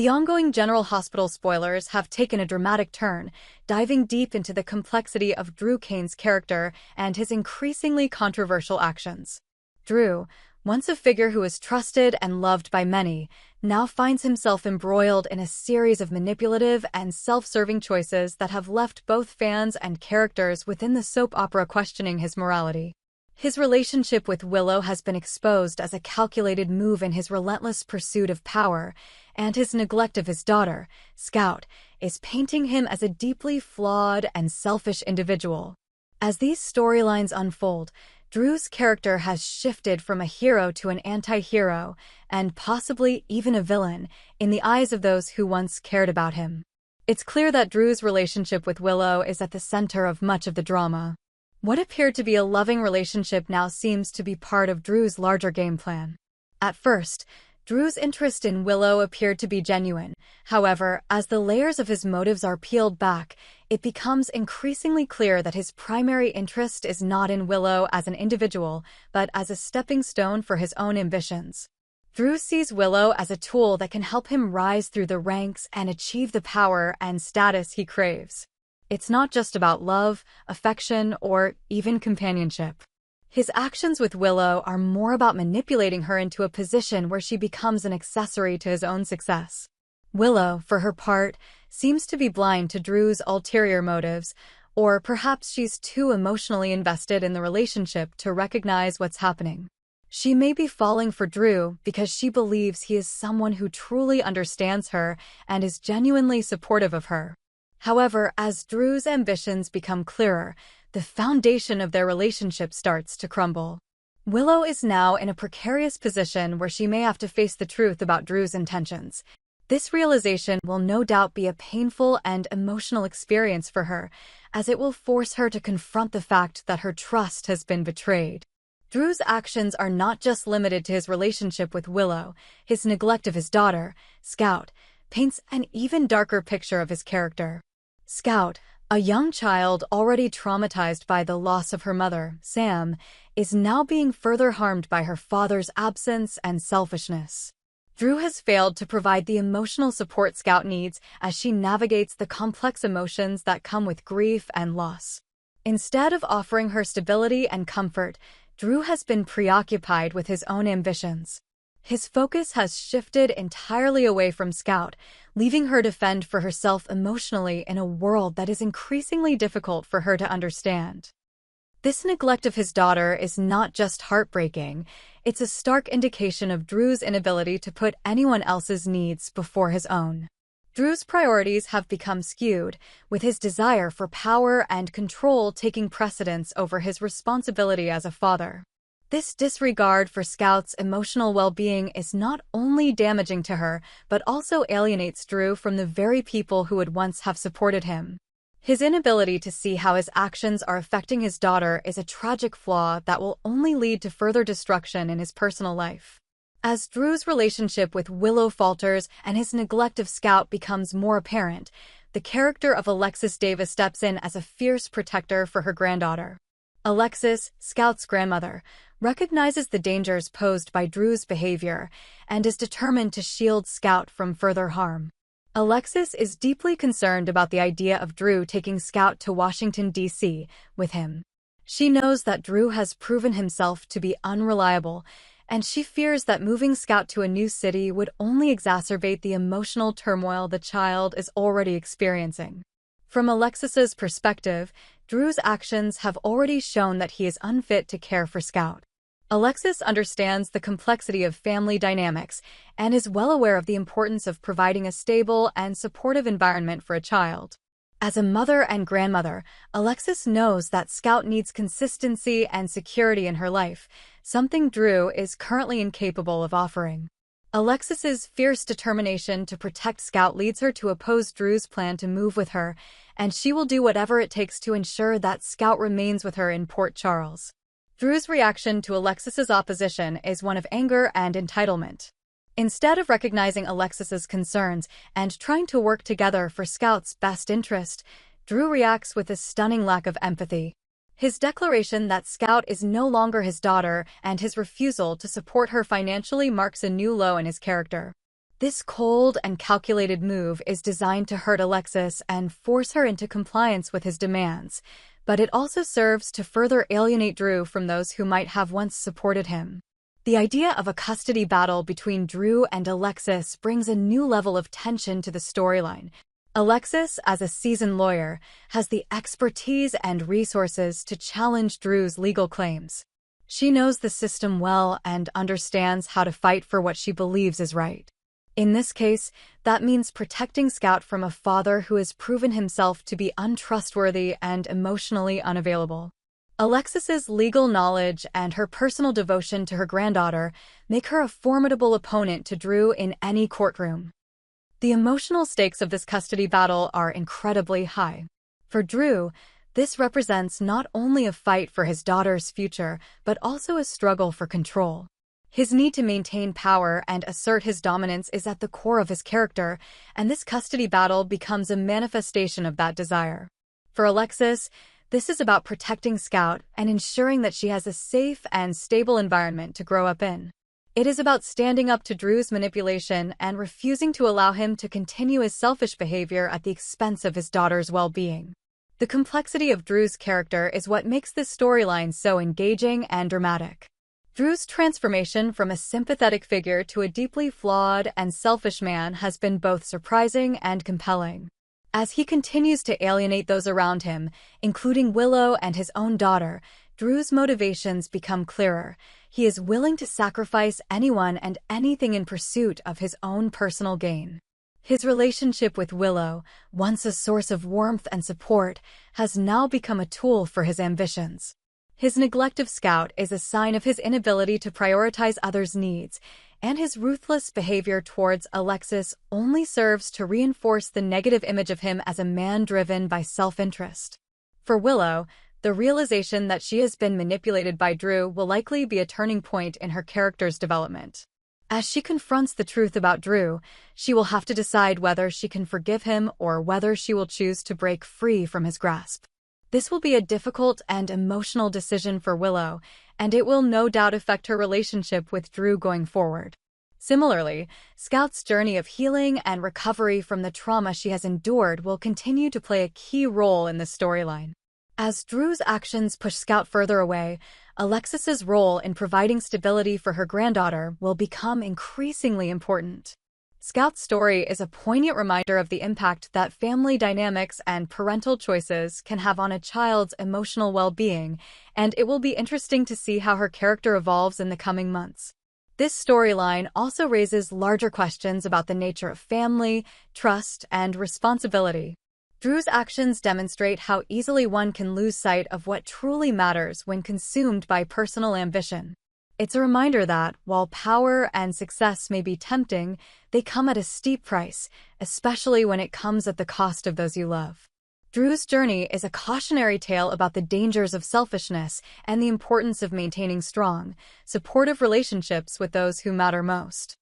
The ongoing General Hospital spoilers have taken a dramatic turn, diving deep into the complexity of Drew Kane's character and his increasingly controversial actions. Drew, once a figure who is trusted and loved by many, now finds himself embroiled in a series of manipulative and self-serving choices that have left both fans and characters within the soap opera questioning his morality. His relationship with Willow has been exposed as a calculated move in his relentless pursuit of power, and his neglect of his daughter, Scout, is painting him as a deeply flawed and selfish individual. As these storylines unfold, Drew's character has shifted from a hero to an anti-hero, and possibly even a villain, in the eyes of those who once cared about him. It's clear that Drew's relationship with Willow is at the center of much of the drama. What appeared to be a loving relationship now seems to be part of Drew's larger game plan. At first, Drew's interest in Willow appeared to be genuine. However, as the layers of his motives are peeled back, it becomes increasingly clear that his primary interest is not in Willow as an individual, but as a stepping stone for his own ambitions. Drew sees Willow as a tool that can help him rise through the ranks and achieve the power and status he craves. It's not just about love, affection, or even companionship. His actions with Willow are more about manipulating her into a position where she becomes an accessory to his own success. Willow, for her part, seems to be blind to Drew's ulterior motives, or perhaps she's too emotionally invested in the relationship to recognize what's happening. She may be falling for Drew because she believes he is someone who truly understands her and is genuinely supportive of her. However, as Drew's ambitions become clearer, the foundation of their relationship starts to crumble. Willow is now in a precarious position where she may have to face the truth about Drew's intentions. This realization will no doubt be a painful and emotional experience for her, as it will force her to confront the fact that her trust has been betrayed. Drew's actions are not just limited to his relationship with Willow. His neglect of his daughter, Scout, paints an even darker picture of his character. Scout, a young child already traumatized by the loss of her mother, Sam, is now being further harmed by her father's absence and selfishness. Drew has failed to provide the emotional support Scout needs as she navigates the complex emotions that come with grief and loss. Instead of offering her stability and comfort, Drew has been preoccupied with his own ambitions. His focus has shifted entirely away from Scout, leaving her to fend for herself emotionally in a world that is increasingly difficult for her to understand. This neglect of his daughter is not just heartbreaking, it's a stark indication of Drew's inability to put anyone else's needs before his own. Drew's priorities have become skewed, with his desire for power and control taking precedence over his responsibility as a father. This disregard for Scout's emotional well-being is not only damaging to her, but also alienates Drew from the very people who would once have supported him. His inability to see how his actions are affecting his daughter is a tragic flaw that will only lead to further destruction in his personal life. As Drew's relationship with Willow falters and his neglect of Scout becomes more apparent, the character of Alexis Davis steps in as a fierce protector for her granddaughter. Alexis, Scout's grandmother, recognizes the dangers posed by Drew's behavior and is determined to shield Scout from further harm. Alexis is deeply concerned about the idea of Drew taking Scout to Washington, D.C. with him. She knows that Drew has proven himself to be unreliable, and she fears that moving Scout to a new city would only exacerbate the emotional turmoil the child is already experiencing. From Alexis's perspective, Drew's actions have already shown that he is unfit to care for Scout. Alexis understands the complexity of family dynamics and is well aware of the importance of providing a stable and supportive environment for a child. As a mother and grandmother, Alexis knows that Scout needs consistency and security in her life, something Drew is currently incapable of offering. Alexis's fierce determination to protect Scout leads her to oppose Drew's plan to move with her, and she will do whatever it takes to ensure that Scout remains with her in Port Charles. Drew's reaction to Alexis's opposition is one of anger and entitlement. Instead of recognizing Alexis's concerns and trying to work together for Scout's best interest, Drew reacts with a stunning lack of empathy. His declaration that Scout is no longer his daughter and his refusal to support her financially marks a new low in his character. This cold and calculated move is designed to hurt Alexis and force her into compliance with his demands, but it also serves to further alienate Drew from those who might have once supported him. The idea of a custody battle between Drew and Alexis brings a new level of tension to the storyline. Alexis, as a seasoned lawyer, has the expertise and resources to challenge Drew's legal claims. She knows the system well and understands how to fight for what she believes is right. In this case, that means protecting Scout from a father who has proven himself to be untrustworthy and emotionally unavailable. Alexis's legal knowledge and her personal devotion to her granddaughter make her a formidable opponent to Drew in any courtroom. The emotional stakes of this custody battle are incredibly high. For Drew, this represents not only a fight for his daughter's future, but also a struggle for control. His need to maintain power and assert his dominance is at the core of his character, and this custody battle becomes a manifestation of that desire. For Alexis, this is about protecting Scout and ensuring that she has a safe and stable environment to grow up in. It is about standing up to Drew's manipulation and refusing to allow him to continue his selfish behavior at the expense of his daughter's well-being. The complexity of Drew's character is what makes this storyline so engaging and dramatic. Drew's transformation from a sympathetic figure to a deeply flawed and selfish man has been both surprising and compelling. As he continues to alienate those around him, including Willow and his own daughter, Drew's motivations become clearer. He is willing to sacrifice anyone and anything in pursuit of his own personal gain. His relationship with Willow, once a source of warmth and support, has now become a tool for his ambitions. His neglect of Scout is a sign of his inability to prioritize others' needs, and his ruthless behavior towards Alexis only serves to reinforce the negative image of him as a man driven by self-interest. For Willow, the realization that she has been manipulated by Drew will likely be a turning point in her character's development. As she confronts the truth about Drew, she will have to decide whether she can forgive him or whether she will choose to break free from his grasp. This will be a difficult and emotional decision for Willow, and it will no doubt affect her relationship with Drew going forward. Similarly, Scout's journey of healing and recovery from the trauma she has endured will continue to play a key role in the storyline. As Drew's actions push Scout further away, Alexis's role in providing stability for her granddaughter will become increasingly important. Scout's story is a poignant reminder of the impact that family dynamics and parental choices can have on a child's emotional well-being, and it will be interesting to see how her character evolves in the coming months. This storyline also raises larger questions about the nature of family, trust, and responsibility. Drew's actions demonstrate how easily one can lose sight of what truly matters when consumed by personal ambition. It's a reminder that, while power and success may be tempting, they come at a steep price, especially when it comes at the cost of those you love. Drew's journey is a cautionary tale about the dangers of selfishness and the importance of maintaining strong, supportive relationships with those who matter most.